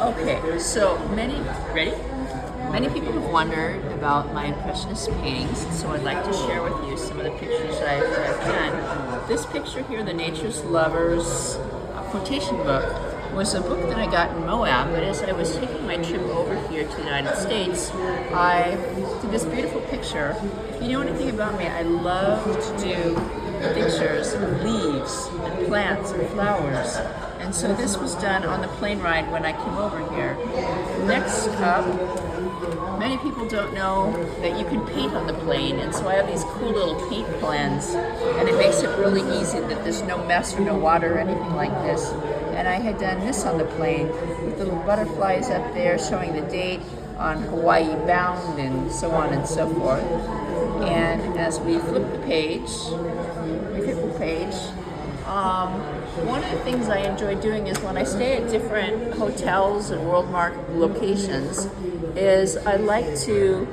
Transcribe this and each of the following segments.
Okay, so ready? Many people have wondered about my Impressionist paintings, so I'd like to share with you some of the pictures I've done. This picture here, The Nature's Lovers quotation book, was a book that I got in Moab, but as I was taking my trip over here to the United States, I did this beautiful picture. If you know anything about me, I love to do pictures of leaves and plants and flowers. And so this was done on the plane ride when I came over here. Next up, many people don't know that you can paint on the plane, and so I have these cool little paint plans, and it makes it really easy that there's no mess or no water or anything like this. And I had done this on the plane with little butterflies up there showing the date on Hawaii bound and so on and so forth. And as we flip the page, one of the things I enjoy doing is when I stay at different hotels and WorldMark locations, is I like to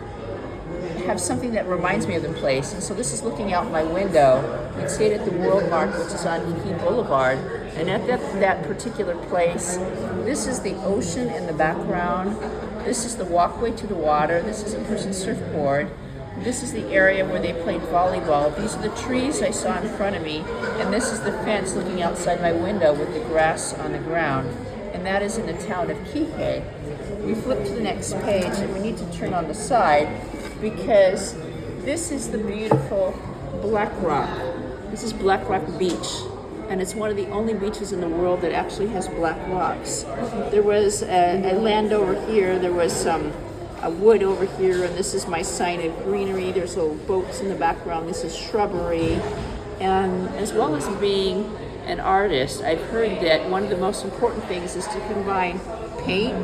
have something that reminds me of the place. And so this is looking out my window. We stayed at the WorldMark, which is on Kiki Boulevard, and at that particular place, this is the ocean in the background. This is the walkway to the water. This is a person's surfboard. This is the area where they played volleyball. These are the trees I saw in front of me, and this is the fence looking outside my window with the grass on the ground. And that is in the town of Kihei. We flip to the next page, and we need to turn on the side because this is the beautiful Black Rock. This is Black Rock Beach, and it's one of the only beaches in the world that actually has black rocks. There was a land over here. There was some wood over here, and this is my sign of greenery. There's little boats in the background. This is shrubbery. And as well as being an artist, I've heard that one of the most important things is to combine paint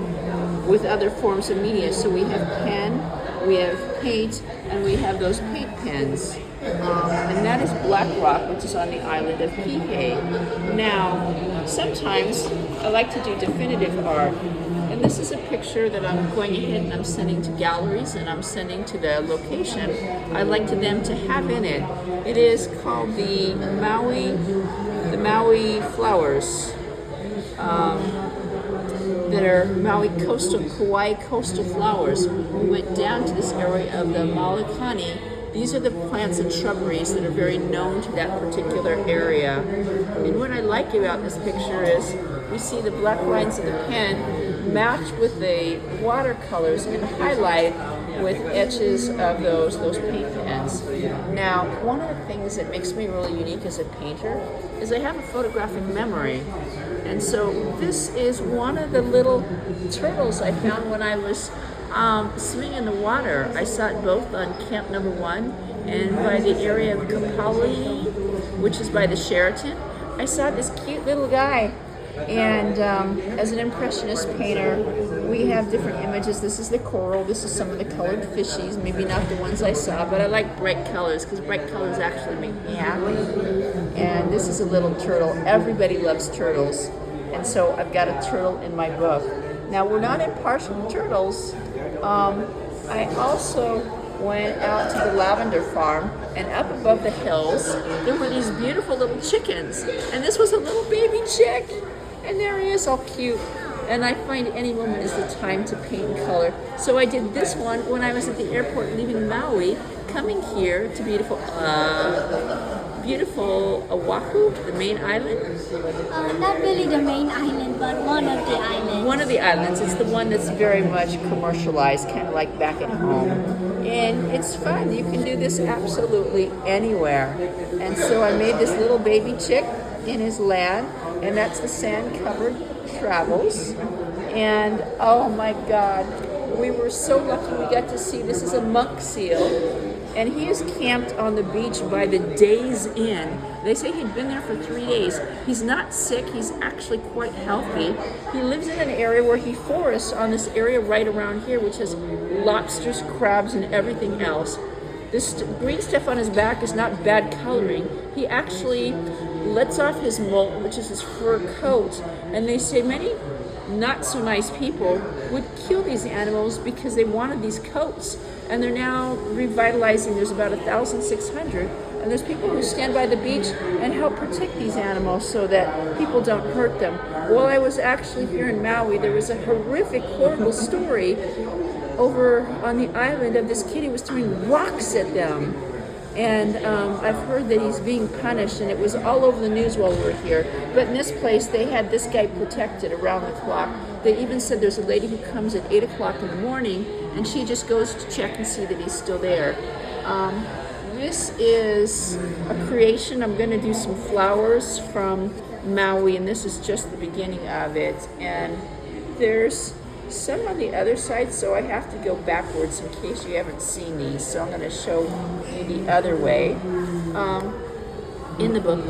with other forms of media. So we have pen, we have paint, and we have those paint pens. And that is Black Rock, which is on the island of Kihei. Now, sometimes I like to do definitive art. And this is a picture that I'm going ahead and I'm sending to galleries and I'm sending to the location. I'd like to them to have in it. It is called the Maui flowers that are Maui coastal, Kauai coastal flowers. We went down to this area of the Malakani. These are the plants and shrubberies that are very known to that particular area. And what I like about this picture is we see the black lines of the pen match with the watercolors and highlight with etches of those paint pens. Now, one of the things that makes me really unique as a painter is I have a photographic memory. And so this is one of the little turtles I found when I was swimming in the water. I saw it both on Camp Number 1 and by the area of Kapali, which is by the Sheraton. I saw this cute little guy. And as an Impressionist painter, we have different images. This is the coral. This is some of the colored fishies. Maybe not the ones I saw, but I like bright colors because bright colors actually make me happy. And this is a little turtle. Everybody loves turtles. And so I've got a turtle in my book. Now, we're not impartial to turtles. I also went out to the lavender farm, and up above the hills, there were these beautiful little chickens. And this was a little baby chick. And there he is, all cute. And I find any moment is the time to paint in color. So I did this one when I was at the airport leaving Maui, coming here to beautiful Oahu, the main island. Not really the main island, but one of the islands. One of the islands. It's the one that's very much commercialized, kind of like back at home. And it's fun. You can do this absolutely anywhere. And so I made this little baby chick in his land, and that's the Sand-Covered Travels. And oh my God, we were so lucky we got to see, this is a monk seal, and he is camped on the beach by the Days Inn. They say he'd been there for 3 days. He's not sick, he's actually quite healthy. He lives in an area where he forests on this area right around here, which has lobsters, crabs, and everything else. This green stuff on his back is not bad coloring. He actually lets off his molt, which is his fur coat, and they say many not so nice people would kill these animals because they wanted these coats, and they're now revitalizing. There's about 1,600, and And there's people who stand by the beach and help protect these animals so that people don't hurt them. While I was actually here in Maui, there was a horrific, horrible story over on the island of this kid who was throwing rocks at them. And I've heard that he's being punished, and it was all over the news while we were here. But in this place, they had this guy protected around the clock. They even said there's a lady who comes at 8 o'clock in the morning, and she just goes to check and see that he's still there. This is a creation. I'm going to do some flowers from Maui, and this is just the beginning of it. And there's some on the other side, so I have to go backwards in case you haven't seen these. So I'm going to show you the other way. In the book,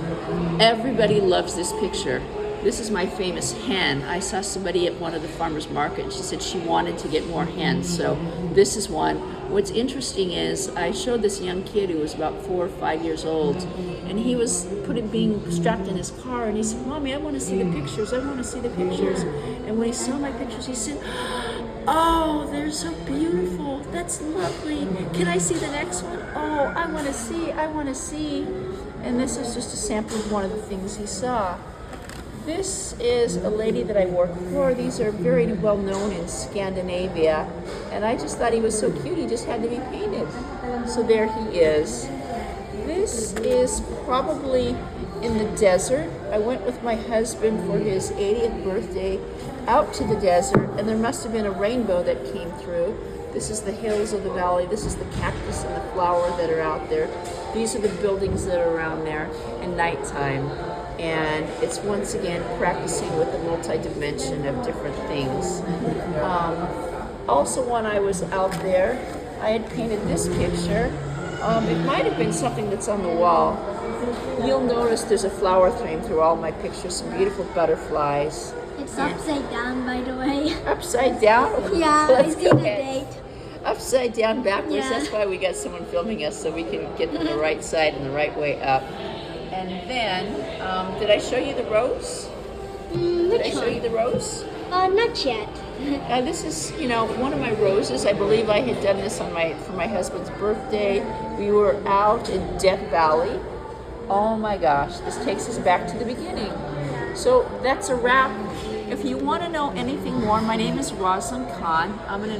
everybody loves this picture. This is my famous hen. I saw somebody at one of the farmers market, and she said she wanted to get more hens. So this is one. What's interesting is I showed this young kid who was about 4 or 5 years old, and he was being strapped in his car, and he said, "Mommy, I want to see the pictures. I want to see the pictures." And when he saw my pictures, he said, "Oh, they're so beautiful. That's lovely. Can I see the next one? Oh, I want to see. I want to see." And this is just a sample of one of the things he saw. This is a lady that I work for. These are very well known in Scandinavia. And I just thought he was so cute, he just had to be painted. So there he is. This is probably in the desert. I went with my husband for his 80th birthday out to the desert, and there must have been a rainbow that came through. This is the hills of the valley. This is the cactus and the flower that are out there. These are the buildings that are around there in nighttime. And it's once again practicing with the multi-dimension of different things. Also, when I was out there, I had painted this picture. It might have been something that's on the wall. You'll notice there's a flower theme through all my pictures, some beautiful butterflies. It's upside down, by the way. Upside down? Yeah, Let's I see go the ahead. date. Upside down backwards. Yeah. That's why we got someone filming us, so we can get to the right side and the right way up. And then, did I show you the rose? Did I Which show you one? the rose? Not yet. This is, one of my roses. I believe I had done this for my husband's birthday. We were out in Death Valley. Oh my gosh, this takes us back to the beginning. So that's a wrap. If you want to know anything more, my name is Rosalind Khan. I'm an